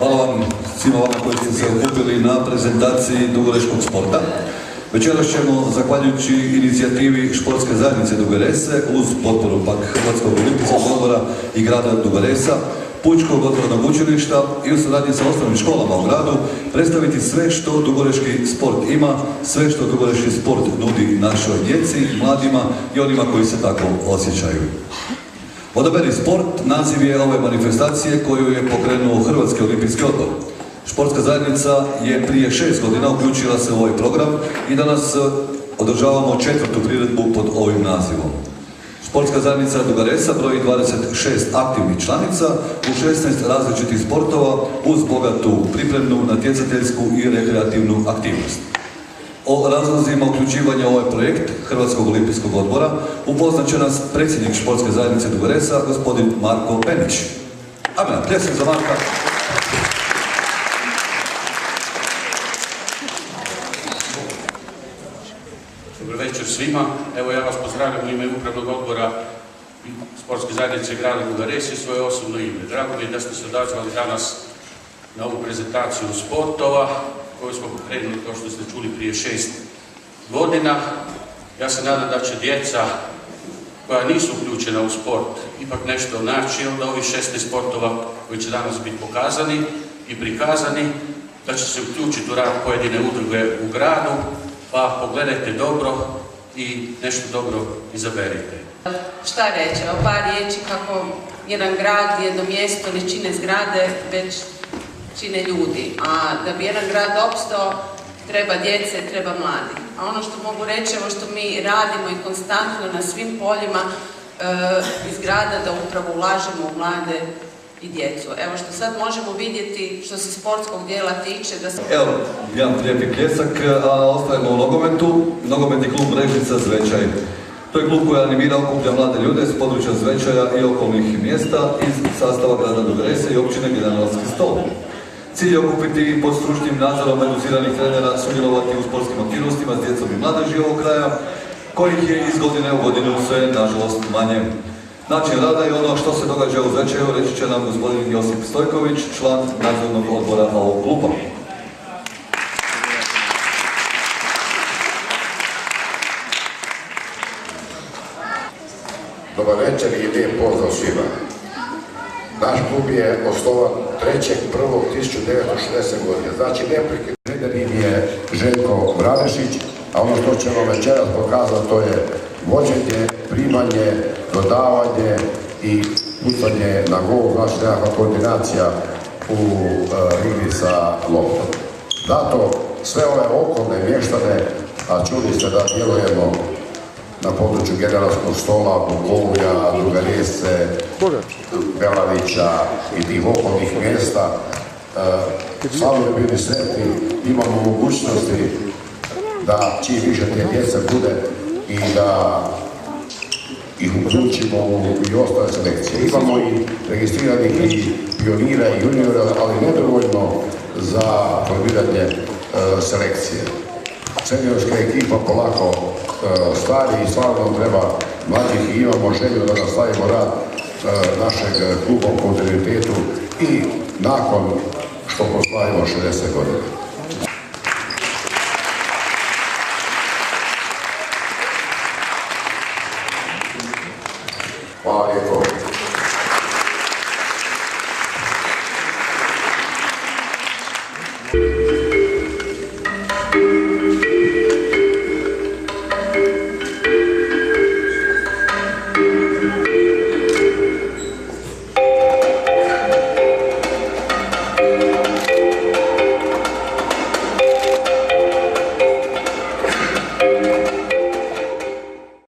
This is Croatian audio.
Hvala vam svima vama koji ste se okupili na prezentaciji dugoreškog sporta. Večeras ćemo, zahvaljujući inicijativi Športske zajednice Duge Rese, uz potporu pak Hrvatskog olimpijskog odbora i grada Duga Resa, Pučkog otvorenog učilišta i u suradnji sa osnovnim školama u gradu, predstaviti sve što dugoreški sport ima, sve što dugoreški sport nudi našoj djeci, mladima i onima koji se tako osjećaju. Odaberi sport naziv je ove manifestacije koju je pokrenuo Hrvatski olimpijski odbor. Športska zajednica je prije 6 godina uključila se u ovaj program i danas održavamo 4. priredbu pod ovim nazivom. Športska zajednica Duga Resa broji 26 aktivnih članica u 16 različitih sportova uz bogatu pripremnu, natjecateljsku i rekreativnu aktivnost. O razlozima uključivanja u ovaj projekt Hrvatskog olimpijskog odbora upoznat će nas predsjednik Športske zajednice Duga Resa, gospodin Marko Penić. Amen, pljesak za Marka. Dobro večer svima. Evo ja vas pozdravljam u ime Upravnog odbora Sportske zajednice grada Duga Resa i svoje osobno ime. Drago mi je da ste se odazvali danas na ovu prezentaciju sportova koju smo pokrenuli, kao što ste čuli, prije 6 godina. Ja se nadam da će djeca koja nisu uključena u sport ipak nešto naći od ovih 16 sportova koji će danas biti pokazani i prikazani, da će se uključiti u rad pojedine udruge u gradu, pa pogledajte dobro i nešto dobro izaberite. Šta reći, evo par riječi kako jedan grad, jedno mjesto ne čine zgrade, već čine ljudi. A da bi jedan grad opstao, treba djece, treba mladi. A ono što mogu reći, evo što mi radimo i konstantno na svim poljima iz grada, da upravo ulažemo u mlade i djecu. Evo što sad možemo vidjeti što se sportskog dijela tiče da se... Evo, jedan lijepi pljesak, a ostajemo u nogometu. Nogometni klub Brežica Zvečaj. To je klub koji animira, okuplja mlade ljude s područja Zvečaja i okolnih mjesta iz sastava grada Duge Rese i općine Generalski Stol. Cilj je okupiti pod stručnim nadzorom edukiranih trenera, sudjelovati u sportskim aktivnostima s djecom i mladeži ovog kraja, kojih je iz godine u godinu sve, nažalost, manje. Način rada i ono što se događa u Zvečaju reći će nam gospodin Josip Stojković, član nadzornog odbora ovog kluba. Dobar večer i lijep pozdrav svima. Naš klub je osnovan 3.1.1960. godine. Znači neprekidno. Trener im je Željko Vranešić, a ono što ćemo večeras pokazati to je vođenje, primanje, dodavanje i pucanje na gol, znači nekakva koordinacija u igri sa loptom. Zato sve ove okolne mještane, a čuli ste da djelujemo na području Generalskog Stola, Bukovlja, Duge Rese, Belavića i tih okolnih mjesta, sami bi bili sretni, imamo mogućnosti da čim više te djece bude i da ih uključimo i ostale selekcije. Imamo i registriranih i pionira i juniora, ali nedovoljno za formiranje selekcije. Seniorska ekipa polako stari i stvarno treba mladih i imamo želju da nastavimo rad našeg kluba u kontinuitetu i nakon što proslavimo 60 godina.